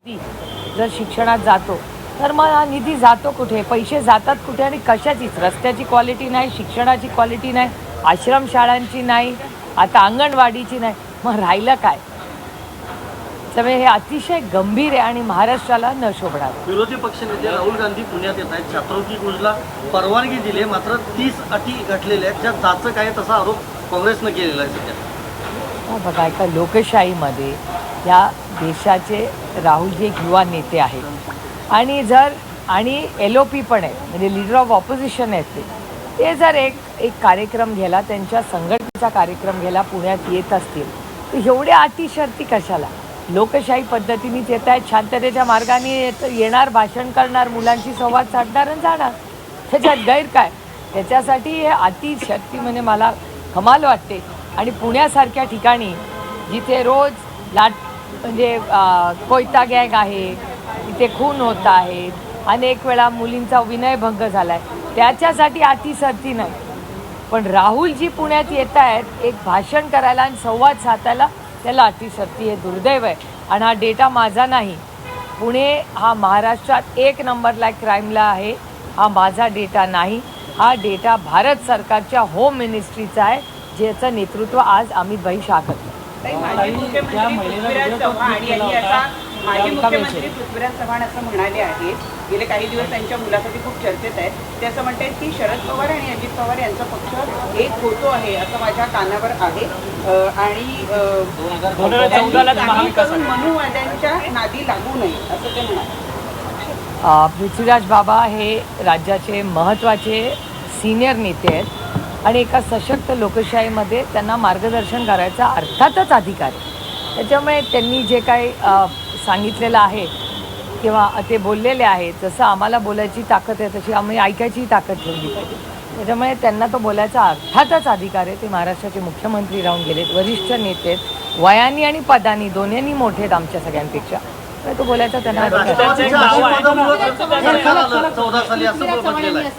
जर शिक्षणात जातो तर मग हा निधी जातो कुठे, पैसे जातात कुठे आणि कशाचीच? रस्त्याची क्वालिटी नाही, शिक्षणाची क्वालिटी नाही, आश्रमशाळांची नाही, आता अंगणवाडीची नाही, मग राहिलं काय? त्यामुळे हे अतिशय गंभीर आहे आणि महाराष्ट्राला न शोभणार. विरोधी पक्षनेते राहुल गांधी पुण्यात येत आहेत. छात्रवृत्ती योजनेला परवानगी दिली, मात्र 30 अटी घातलेल्या आहेत, ज्या जाचं काय तसा आरोप काँग्रेसनं केलेला आहे सध्या. बघा, एका लोकशाहीमध्ये या देशाचे राहुलजी एक युवा नेते आहेत आणि LOP पण आहे, म्हणजे लीडर ऑफ ऑपोजिशन आहेत. ते जर एक कार्यक्रम घ्यायला, त्यांच्या संघटनेचा कार्यक्रम घ्यायला पुण्यात येत असतील तर एवढ्या अटी शर्ती कशाला? लोकशाही पद्धतीनेच येत आहेत, शांततेच्या मार्गाने येणार, भाषण करणार, मुलांशी संवाद साधणार आणि जाणार. त्याच्यात गैर काय? त्याच्यासाठी हे अति शक्ती म्हणजे मला कमाल वाटते. आणि पुण्यासारख्या ठिकाणी जिथे रोज म्हणजे कोयता गँग आहे, तिथे खून होत आहेत, अनेक वेळा मुलींचा विनयभंग झाला आहे, त्याच्यासाठी अतिशर्ती नाही. पण राहुलजी पुण्यात येत आहेत एक भाषण करायला आणि संवाद साधायला, त्याला अतिशर्ती. हे दुर्दैव आहे. आणि हा डेटा माझा नाही, पुणे हा महाराष्ट्रात 1 नंबरला क्राईमला आहे. हा माझा डेटा नाही, हा डेटा भारत सरकारच्या होम मिनिस्ट्रीचा आहे, ज्याचं नेतृत्व आज अमित भाई शाह करतात. माजी मुख्यमंत्री पृथ्वीराज चव्हाण असं म्हणाले आहेत, गेले काही दिवस त्यांच्या मुलाखती खूप चर्चेत आहेत. ते असं म्हणतात की शरद पवार आणि अजित पवार यांचा पक्ष एक होतो आहे असं माझ्या कानावर आहे. आणि मनुवाद्यांच्या नादी लागू नये असं ते म्हणाले. पृथ्वीराज बाबा हे राज्याचे महत्त्वाचे सिनियर नेते आहेत आणि एका सशक्त लोकशाहीमध्ये त्यांना मार्गदर्शन करायचा अर्थातच अधिकार आहे. त्याच्यामुळे त्यांनी जे काही सांगितलेलं आहे किंवा ते बोललेले आहेत, जसं आम्हाला बोलायची ताकद आहे तशी आम्ही ऐकायची ताकद ठेवली पाहिजे. त्याच्यामुळे त्यांना तो बोलायचा अर्थातच अधिकार आहे. ते महाराष्ट्राचे मुख्यमंत्री राहून गेलेत, वरिष्ठ नेते आहेत, वयानी आणि पदानी दोन्हींनी मोठे आहेत आमच्या सगळ्यांपेक्षा. तो बोलायचा त्यांना असं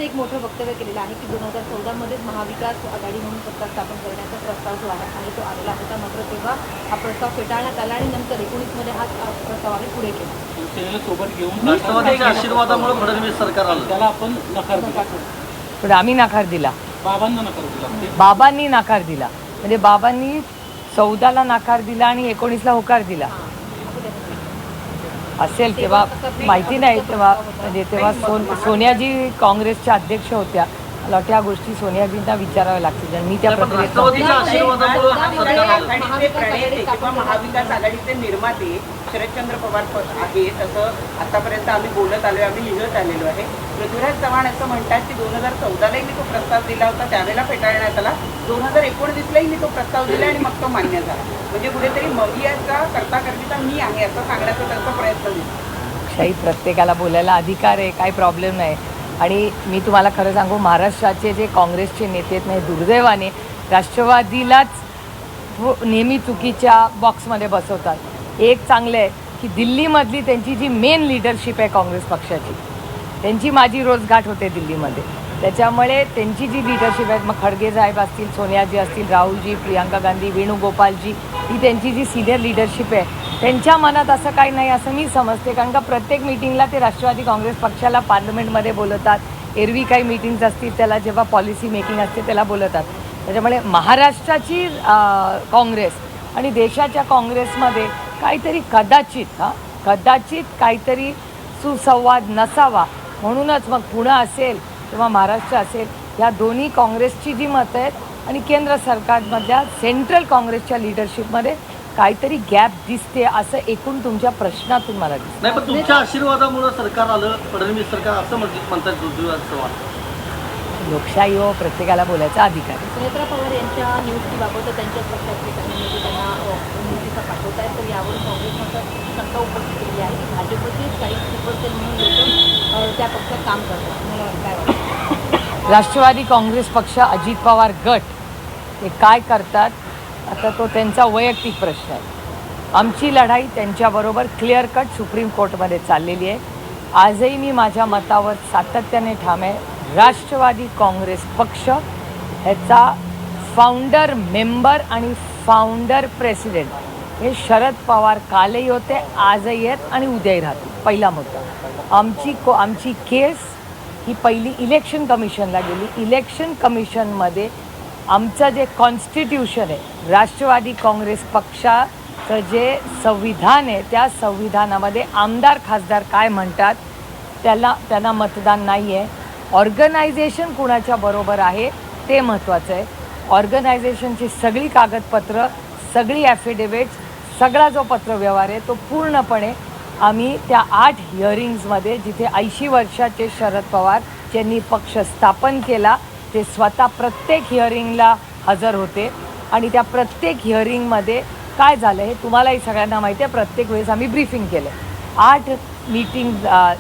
एक मोठं वक्तव्य केलेलं आहे की 2014 मध्येच महाविकास आघाडी म्हणून सत्ता स्थापन करण्याचा प्रस्ताव जो आहे आणि तो आलेला होता, मात्र तेव्हा हा प्रस्ताव फेटाळण्यात आला आणि नंतर 19 मध्ये हा प्रस्ताव आम्ही पुढे केला. सोबत घेऊन राष्ट्रवादीच्या आशीर्वादामुळे फडणवीस सरकार आलं, त्याला आपण नकार दिला. पण आम्ही नकार दिला, बाबांनी नकार दिला. म्हणजे बाबांनी 14ला नकार दिला आणि 19ला होकार दिला असेल, तेव्हा माहिती नाही. तेव्हा सोनियाजी काँग्रेसच्या अध्यक्ष होत्या. मला वाटतं या गोष्टी सोनियाजींना विचाराव्या लागतील. मी त्या प्रक्रियेत महाविकास आघाडीचे निर्माते शरदचंद्र पवार आहेत असं आतापर्यंत आम्ही बोलत आलोय, आम्ही लिहित आलेलो आहे. पृथ्वीराज चव्हाण असं म्हणतात की 2014लाही मी तो प्रस्ताव दिला होता, त्यावेळेला फेटाळण्यात आला. 2019लाही मी तो प्रस्ताव दिला आणि मग तो मान्य झाला. म्हणजे कुठेतरी मवियाचा करता मी आहे असं सांगण्याचा त्यांचा प्रयत्न दिसतो. शाही प्रत्येकाला बोलायला अधिकार आहे, काही प्रॉब्लेम नाही. आणि मी तुम्हाला खरं सांगू, महाराष्ट्राचे जे काँग्रेसचे नेते आहेत ना, दुर्दैवाने राष्ट्रवादीलाच नेहमी चुकीच्या बॉक्समध्ये बसवतात. एक चांगलं आहे की दिल्लीमधली त्यांची जी मेन लिडरशिप आहे काँग्रेस पक्षाची, त्यांची माझी रोजगाठ होते दिल्लीमध्ये. त्याच्यामुळे त्यांची जी लिडरशिप आहे, मग खडगे साहेब असतील, सोनियाजी असतील, राहुलजी, प्रियांका गांधी, वेणुगोपालजी, ही त्यांची जी सिनियर लिडरशिप आहे, त्यांच्या मनात असं काही नाही असं मी समजते. कारण का प्रत्येक मीटिंगला ते राष्ट्रवादी काँग्रेस पक्षाला पार्लमेंटमध्ये बोलवतात. एरवी काही मीटिंग्स असतील त्याला, जेव्हा पॉलिसी मेकिंग असते त्याला बोलवतात. त्याच्यामुळे महाराष्ट्राची काँग्रेस आणि देशाच्या काँग्रेसमध्ये काहीतरी कदाचित काहीतरी सुसंवाद नसावा. म्हणूनच मग पुणे असेल किंवा महाराष्ट्र असेल, या दोन्ही काँग्रेसची जी मतं आहेत आणि केंद्र सरकारमधल्या सेंट्रल काँग्रेसच्या लिडरशिपमध्ये काहीतरी गॅप दिसते असं एकूण तुमच्या प्रश्नातून मला दिसतं. नाही, पण तुमच्या आशीर्वादामुळे सरकार आलं, फडणवीस सरकार असं म्हणतात पृथ्वीराज चव्हाण. लोकशाही हो, प्रत्येकाला बोलायचा अधिकार आहे. सुनेत्रा पवार यांच्या नियुक्तीबाबत त्यांच्या पक्षाचे काही नेते त्यांना नियुक्तीचा पाठवत आहेत, तर यावरून काँग्रेसनं शंका उपस्थित केली आहे की भाजपचेच काही सुपरसेल म्हणून लोक त्या पक्षात काम करतात. मला काय वाटतं? राष्ट्रवादी काँग्रेस पक्ष, अजित पवार गट हे काय करतात आता तो त्यांचा वैयक्तिक प्रश्न आहे. आमची लढाई त्यांच्याबरोबर क्लिअर कट सुप्रीम कोर्टमध्ये चाललेली आहे. आजही मी माझ्या मतावर सातत्याने ठाम आहे. राष्ट्रवादी काँग्रेस पक्ष ह्याचा फाउंडर मेंबर आणि फाउंडर प्रेसिडेंट हे शरद पवार कालही होते, आजही आहेत आणि उद्याही राहतील. पहिला मुद्दा. आमची केस ही पहिली इलेक्शन कमिशनला गेली. इलेक्शन कमिशनमध्ये आमचं जे कॉन्स्टिट्यूशन आहे, राष्ट्रवादी काँग्रेस पक्षाचं जे संविधान आहे, त्या संविधानामध्ये आमदार खासदार काय म्हणतात त्यांना मतदान नाही आहे. ऑर्गनायझेशन कुणाच्या बरोबर आहे ते महत्त्वाचं आहे. ऑर्गनायझेशनची सगळी कागदपत्र, सगळी ॲफिडेविट्स, सगळा जो पत्रव्यवहार आहे तो पूर्णपणे आम्ही त्या 8 हिअरिंग्जमध्ये, जिथे 80 वर्षाचे शरद पवार ज्यांनी पक्ष स्थापन केला ते स्वतः प्रत्येक हिअरिंगला हजर होते आणि त्या प्रत्येक हिअरिंगमध्ये काय झालं हे तुम्हालाही सगळ्यांना माहिती आहे. प्रत्येक वेळेस आम्ही ब्रीफिंग केलं. 8 मीटिंग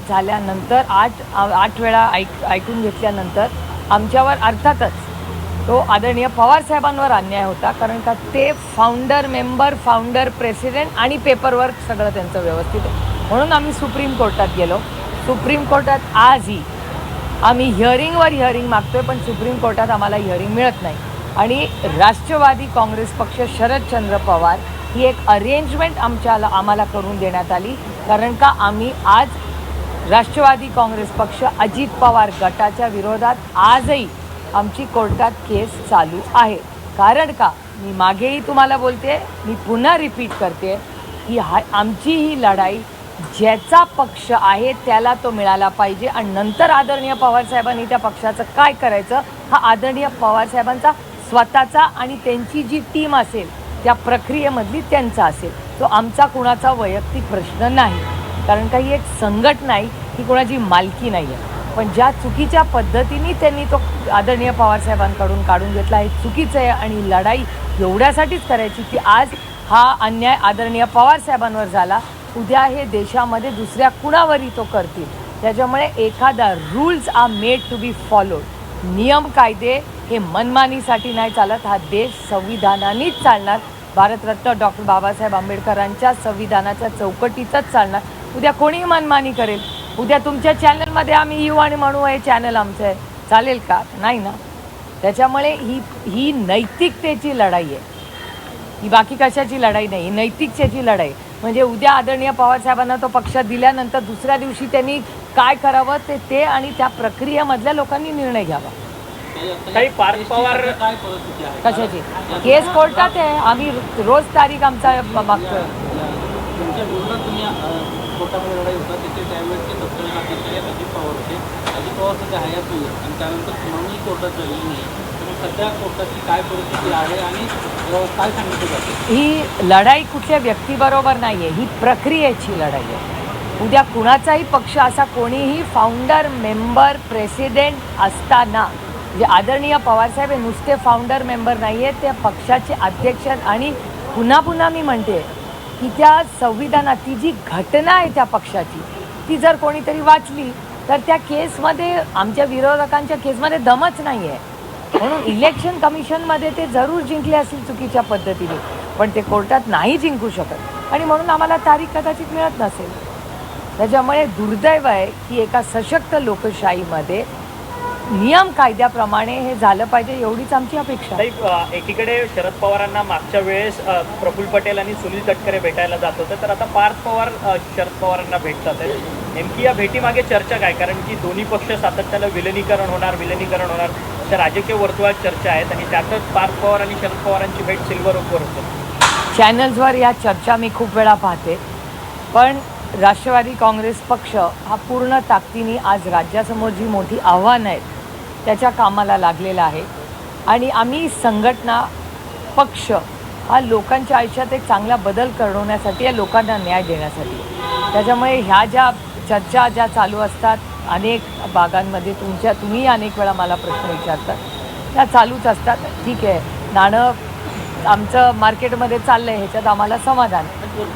झाल्यानंतर 8 वेळा ऐकून घेतल्यानंतर आमच्यावर अर्थातच तो आदरणीय पवारसाहेबांवर अन्याय होता, कारण का ते फाउंडर मेंबर, फाउंडर प्रेसिडेंट आणि पेपरवर्क सगळं त्यांचं व्यवस्थित आहे. म्हणून आम्ही सुप्रीम कोर्टात गेलो. सुप्रीम कोर्टात आजही आम्ही हिअरिंग मागतोय, पण सुप्रीम कोर्टात आम्हाला हिअरिंग मिळत नाही. आणि राष्ट्रवादी काँग्रेस पक्ष, शरदचंद्र पवार ही एक अरेंजमेंट आम्हाला करून देण्यात आली, कारण का आम्ही आज राष्ट्रवादी काँग्रेस पक्ष अजित पवार गटाच्या विरोधात आजही आमची कोर्टात केस चालू आहे. कारण का मी मागेही तुम्हाला बोलते, मी पुन्हा रिपीट करते की आमची ही लढाई ज्याचा पक्ष आहे त्याला तो मिळाला पाहिजे आणि नंतर आदरणीय पवारसाहेबांनी त्या पक्षाचं काय करायचं हा आदरणीय पवारसाहेबांचा स्वतःचा आणि त्यांची जी टीम असेल त्या प्रक्रियेमधली त्यांचा असेल. तो आमचा कुणाचा वैयक्तिक प्रश्न नाही, कारण का ही एक संघटना आहे, ही कोणाची मालकी नाही आहे. पण ज्या चुकीच्या पद्धतीने त्यांनी तो आदरणीय पवारसाहेबांकडून काढून घेतला हे चुकीचं आहे. आणि लढाई एवढ्यासाठीच करायची की आज हा अन्याय आदरणीय पवारसाहेबांवर झाला, उद्या हे देशामध्ये दुसऱ्या कुणावरही तो करतील. त्याच्यामुळे एखादा rules are made to be followed. नियम कायदे हे मनमानीसाठी नाही चालत. हा देश संविधानानेच चालणार, भारतरत्न डॉक्टर बाबासाहेब आंबेडकरांच्या संविधानाच्या चौकटीतच चालणार. उद्या कोणीही मनमानी करेल, उद्या तुमच्या चॅनलमध्ये आम्ही येऊ आणि म्हणू हे चॅनल आमचं आहे, चालेल का? नाही ना. त्याच्यामुळे ही नैतिकतेची लढाई आहे, ही बाकी कशाची लढाई नाही, ही नैतिकतेची लढाई. म्हणजे उद्या आदरणीय पवारसाहेबांना तो पक्ष दिल्यानंतर दुसऱ्या दिवशी त्यांनी काय करावं ते आणि त्या प्रक्रियेमधल्या लोकांनी निर्णय घ्यावा. काही पार्थ पवार कशाची केस कोर्टात आहे, आम्ही रोज तारीख आमचा मागतोय. तुमच्या विरोधात तुम्ही कोर्टामध्ये लढाई होता तिथे त्यावेळेसचे तत्कालीन अध्यक्ष अजित पवार होते. अजित पवार सध्या हयात होईल आणि त्यानंतर सुनावणी कोर्टात झालेली नाही. तर सध्या कोर्टाची काय परिस्थिती आहे आणि काय सांगितलं जातं? ही लढाई कुठल्या व्यक्तीबरोबर नाही आहे, ही प्रक्रियेची लढाई आहे. उद्या कुणाचाही पक्ष असा कोणीही फाउंडर मेंबर प्रेसिडेंट असताना, जे आदरणीय पवारसाहेब हे नुसते फाउंडर मेंबर नाही आहेत, त्या पक्षाचे अध्यक्ष. आणि पुन्हा मी म्हणते की त्या संविधानात ती जी घटना आहे त्या पक्षाची, ती जर कोणीतरी वाचली तर त्या केसमध्ये, आमच्या विरोधकांच्या केसमध्ये दमच नाही आहे. म्हणून इलेक्शन कमिशनमध्ये ते जरूर जिंकले असतील चुकीच्या पद्धतीने, पण ते कोर्टात नाही जिंकू शकत आणि म्हणून आम्हाला तारीख कदाचित मिळत नसेल. त्याच्यामुळे दुर्दैव आहे की एका सशक्त लोकशाहीमध्ये नियम कायद्याप्रमाणे हे झालं पाहिजे, एवढीच आमची अपेक्षा आहे. एकीकडे शरद पवारांना मागच्या वेळेस प्रफुल्ल पटेल आणि सुनील तटकरे भेटायला जात होते, तर आता पार्थ पवार शरद पवारांना भेटतात आहेत. नेमकी या भेटीमागे चर्चा काय? कारण की दोन्ही पक्ष सातत्यानं विलिनीकरण होणार अशा राजकीय वर्तुळात चर्चा आहेत आणि त्यातच पार्थ पवार आणि शरद पवारांची भेट सिल्वर ओकवर होते. चॅनल्सवर या चर्चा मी खूप वेळा पाहते, पण राष्ट्रवादी काँग्रेस पक्ष हा पूर्ण ताकदीने आज राज्यासमोर जी मोठी आव्हानं आहेत त्याच्या कामाला लागलेला आहे. आणि आम्ही संघटना, पक्ष हा लोकांच्या आयुष्यात एक चांगला बदल घडवण्यासाठी, या लोकांना न्याय देण्यासाठी. त्याच्यामुळे ह्या ज्या चर्चा ज्या चालू असतात अनेक भागांमध्ये, तुम्ही अनेक वेळा मला प्रश्न विचारतात, त्या चालूच असतात. ठीक आहे, नाणं आमचं मार्केटमध्ये चाललं आहे, ह्याच्यात आम्हाला समाधान.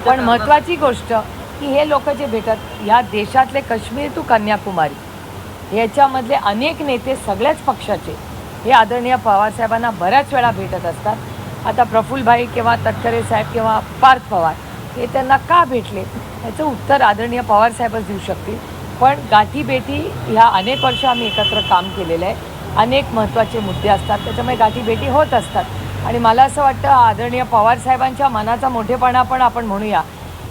पण महत्त्वाची गोष्ट की हे लोक जे भेटत, ह्या देशातले काश्मीर टू कन्याकुमारी याच्यामधले अनेक नेते सगळ्याच पक्षाचे हे आदरणीय पवारसाहेबांना बऱ्याच वेळा भेटत असतात. आता प्रफुल्लभाई किंवा तटकरे साहेब किंवा पार्थ पवार हे त्यांना का भेटले याचं उत्तर आदरणीय पवारसाहेबच देऊ शकतील. पण गाठीभेटी ह्या अनेक वर्ष आम्ही एकत्र काम केलेलं आहे, अनेक महत्त्वाचे मुद्दे असतात, त्याच्यामुळे गाठीभेटी होत असतात. आणि मला असं वाटतं आदरणीय पवारसाहेबांच्या मनाचा मोठेपणा पण आपण म्हणूया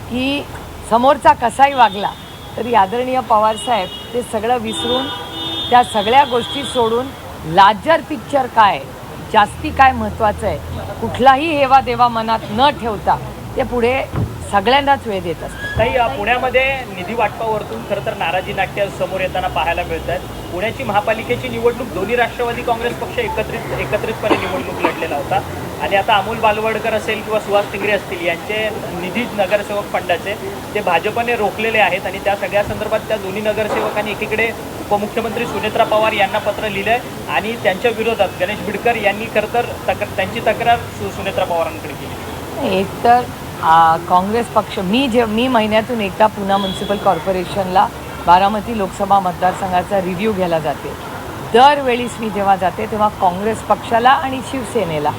की समोरचा कसाही वागला तरी आदरणीय पवारसाहेब ते सगळं विसरून त्या सगळ्या गोष्टी सोडून लार्जर पिक्चर काय, जास्ती काय महत्त्वाचं आहे, कुठलाही हेवा देवा मनात न ठेवता ते पुढे सगळ्यांनाच वेळ देत असतात. ताई, पुण्यामध्ये निधी वाटपावरतून खरं तर नाराजी नाट्य समोर येताना पाहायला मिळत आहेत. पुण्याची महापालिकेची निवडणूक दोन्ही राष्ट्रवादी काँग्रेस पक्ष एकत्रितपणे निवडणूक लढलेला होता आणि आता अमोल बालवडकर असेल किंवा सुहास टिंगरे असतील यांचे निधी नगरसेवक फंडाचे ते भाजपने रोखलेले आहेत आणि त्या सगळ्या संदर्भात त्या दोन्ही नगरसेवकांनी एकीकडे उपमुख्यमंत्री सुनेत्रा पवार यांना पत्र लिहिलं आहे आणि त्यांच्या विरोधात गणेश बिडकर यांनी खरं तर त्यांची तक्रार सुनेत्रा पवारांकडे केली. एक तर काँग्रेस पक्ष मी महिन्यातून एकदा पुणे म्युन्सिपल कॉर्पोरेशनला बारामती लोकसभा मतदारसंघाचा रिव्ह्यू घ्यायला जाते. दरवेळीस मी जेव्हा जाते तेव्हा काँग्रेस पक्षाला आणि शिवसेनेला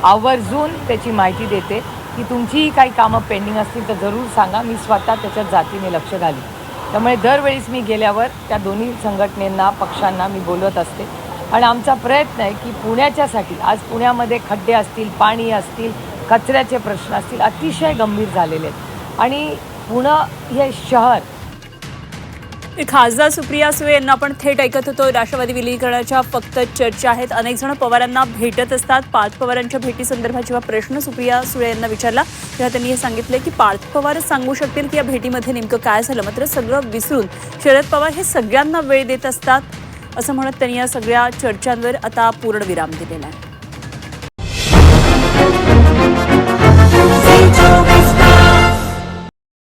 आवर्जून त्याची माहिती देते की तुमचीही काही कामं पेंडिंग असतील तर जरूर सांगा, मी स्वतः त्याच्यात जातीने लक्ष घालीन. त्यामुळे दरवेळीस मी गेल्यावर त्या दोन्ही संघटनेंना पक्षांना मी बोलवत असते आणि आमचा प्रयत्न आहे की पुण्याच्यासाठी आज पुण्यामध्ये खड्डे असतील, पाणी असतील, कचऱ्याचे प्रश्न असतील, अतिशय गंभीर झालेले आहेत आणि पुणे हे शहर. खासदार सुप्रिया सुळे यांना आपण थेट ऐकत होतो. राष्ट्रवादी विलीनीकरणाच्या फक्त चर्चा आहेत. अनेक जण पवारांना भेटत असतात. पार्थ पवारांच्या भेटीसंदर्भात जेव्हा प्रश्न सुप्रिया सुळे यांना विचारला तेव्हा त्यांनी हे सांगितले की पार्थ पवारच सांगू शकतील की या भेटीमध्ये नेमकं काय झालं. मात्र सगळं विसरून शरद पवार हे सगळ्यांना वेळ देत असतात असं म्हणत त्यांनी या सगळ्या चर्चांवर आता पूर्णविराम दिलेला आहे.